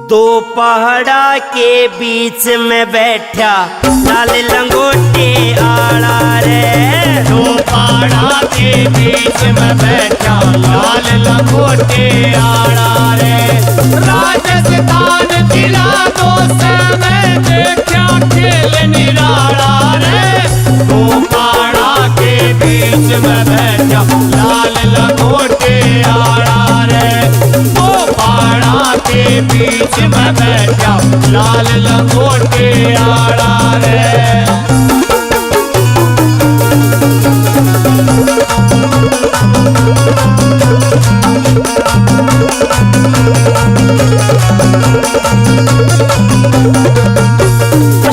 दो पहाड़ा के बीच में बैठा लाल लंगोटे आड़ा रे। दो पहाड़ा के बीच में बैठा लाल लंगोटे आड़ा रे। राजस्थान जिला दो में देखा खेल निराला रे। दो पहाड़ा के बीच में बैठा लाल लंगोटे आड़ा रे। दो पहाड़ा के बीच में बैठा लाल लंगोटे आड़ा रे।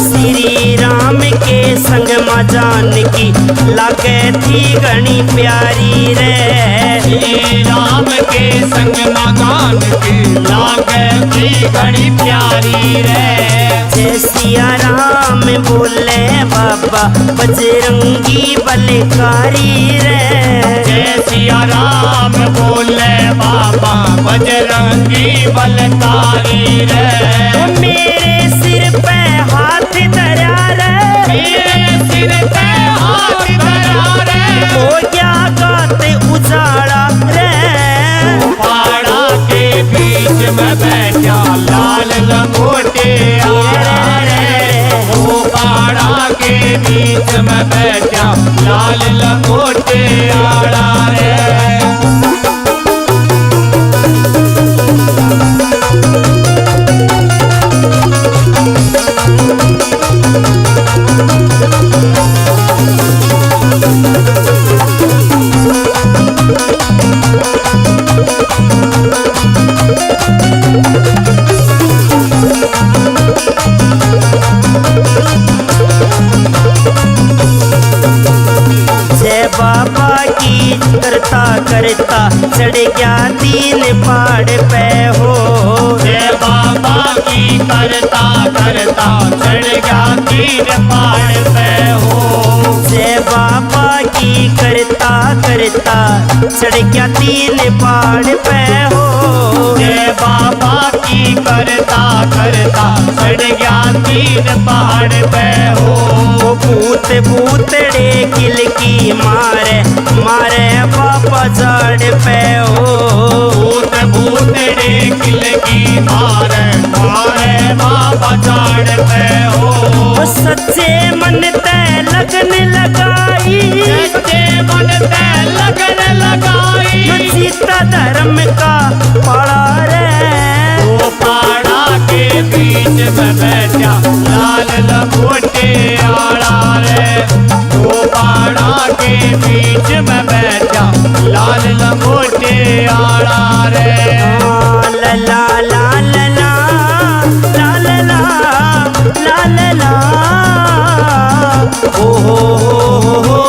श्री राम के संग मां जानकी लागे थी घनी प्यारी रे। श्री राम के संग मां जानकी लागे थी घनी प्यारी रे। जय सिया राम बोले बाबा बजरंगी बलकारी रे। जय सिया राम बोले बाबा बजरंगी बलकारी रे। मेरे सिर पे हाथ धरा रे। मेरे सिर पे हाथ धरा रे। हो गया गाते उजाड़ा रे। पहाड़ा के बीच में बैठा लाल लंगोटे आड़ा रे। वो पहाड़ा के बीच में बैठा लाल लंगोटे आड़ा रे। जय बाबा की करता करता चढ़ गया तीन पहाड़ पे हो। जय बाबा की करता करता चढ़ गया तीन पहाड़ पे हो। जय बाबा की करता करता चढ़ गया तीन पहाड़ पे हो। जय बाबा की करता करता चढ़ गया तीन पहाड़ पे हो। भूत भूतड़े किल की मारे मारे बाबा झाड़ पे हो। भूत भूतड़े किल की मारे मारे बाबा झाड़ पे हो। सच्चे मन ते लगन लगाई। सच्चे मन ते लगन लगाई। सीता धर्म का पड़ा रे। वो पहाड़ा के बीच में बैठा लाल लंगोटे आड़ा रे। वो पहाड़ा के बीच में बैठा लाल लंगोटे आड़ा रे। ला ला ला ला ला ला ला ला ला ओ हो हो।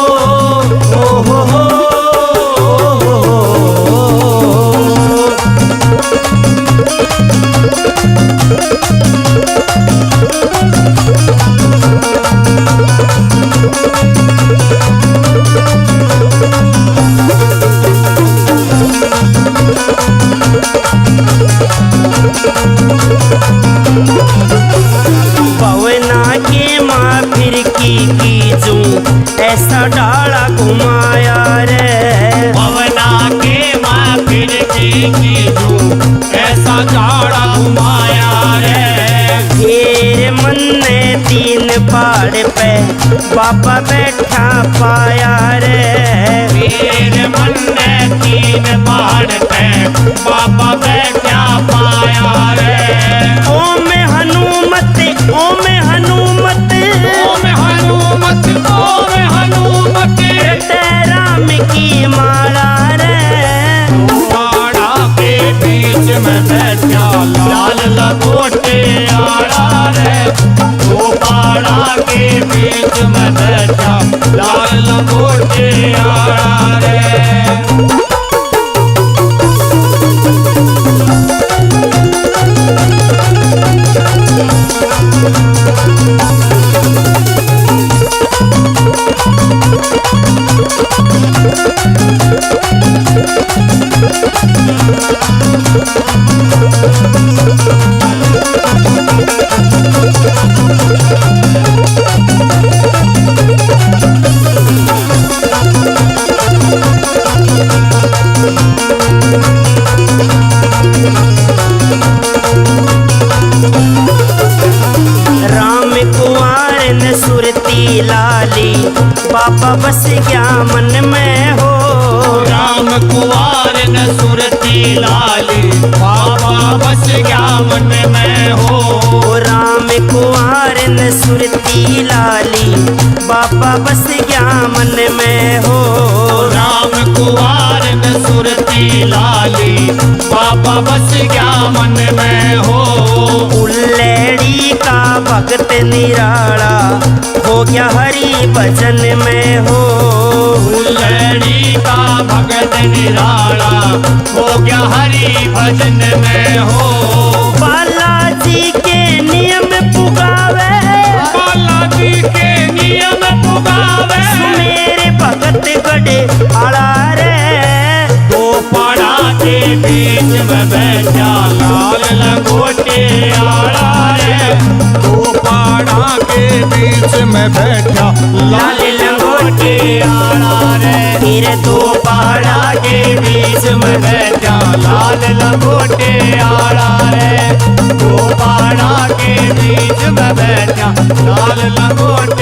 पवना के माँ फिर की जू ऐसा डाला घुमाया रे। पवना के माँ फिर की जू ऐसा डाला घुमाया रे। फिर मन ने तीन पहाड़ पे बाबा बैठा पाया रे। फिर मन ने तीन पहाड़ पे बाबा बैठा पाया रे। ओम हनुमत ओम हनुमत ओम हनुमत ओम हनुमत। राम की माला रे। पहाड़ा के बीच में बैठा लाल लंगोटे आड़ा रे। वो पहाड़ा के बीच में बैठा लाल लंगोटे आड़ा रे। राम कुंवर न सुरती लाली बाबा बस गया मन में हो। राम कुंवर न सुरती लाली बाबा बस गया मन में हो। राम कुंवर न सुरती लाली बाबा बस गया मन में हो। राम कुंवर न सुरती लाली बाबा बस गया मन में हो। उल्लेड़ी का भक्त निराला हो गया हरि भजन में हो। उल्लेड़ी का भगत निराला हो गया हरि भजन में हो। बालाजी के नियम पुगावे, बालाजी के नियम पुगावे, मेरे भगत गढ़े आला रे। दो पड़ा के बीच में बैठा लाल लंगोटे आला रे। दो पड़ा के बीच में बैठा लाल लंगोटे आला रे। फिर दो पहाड़ा के बीच में बैठा लाल लंगोटे आला रे। दो पहाड़ा के बीच में बैठा लाल लंगोटे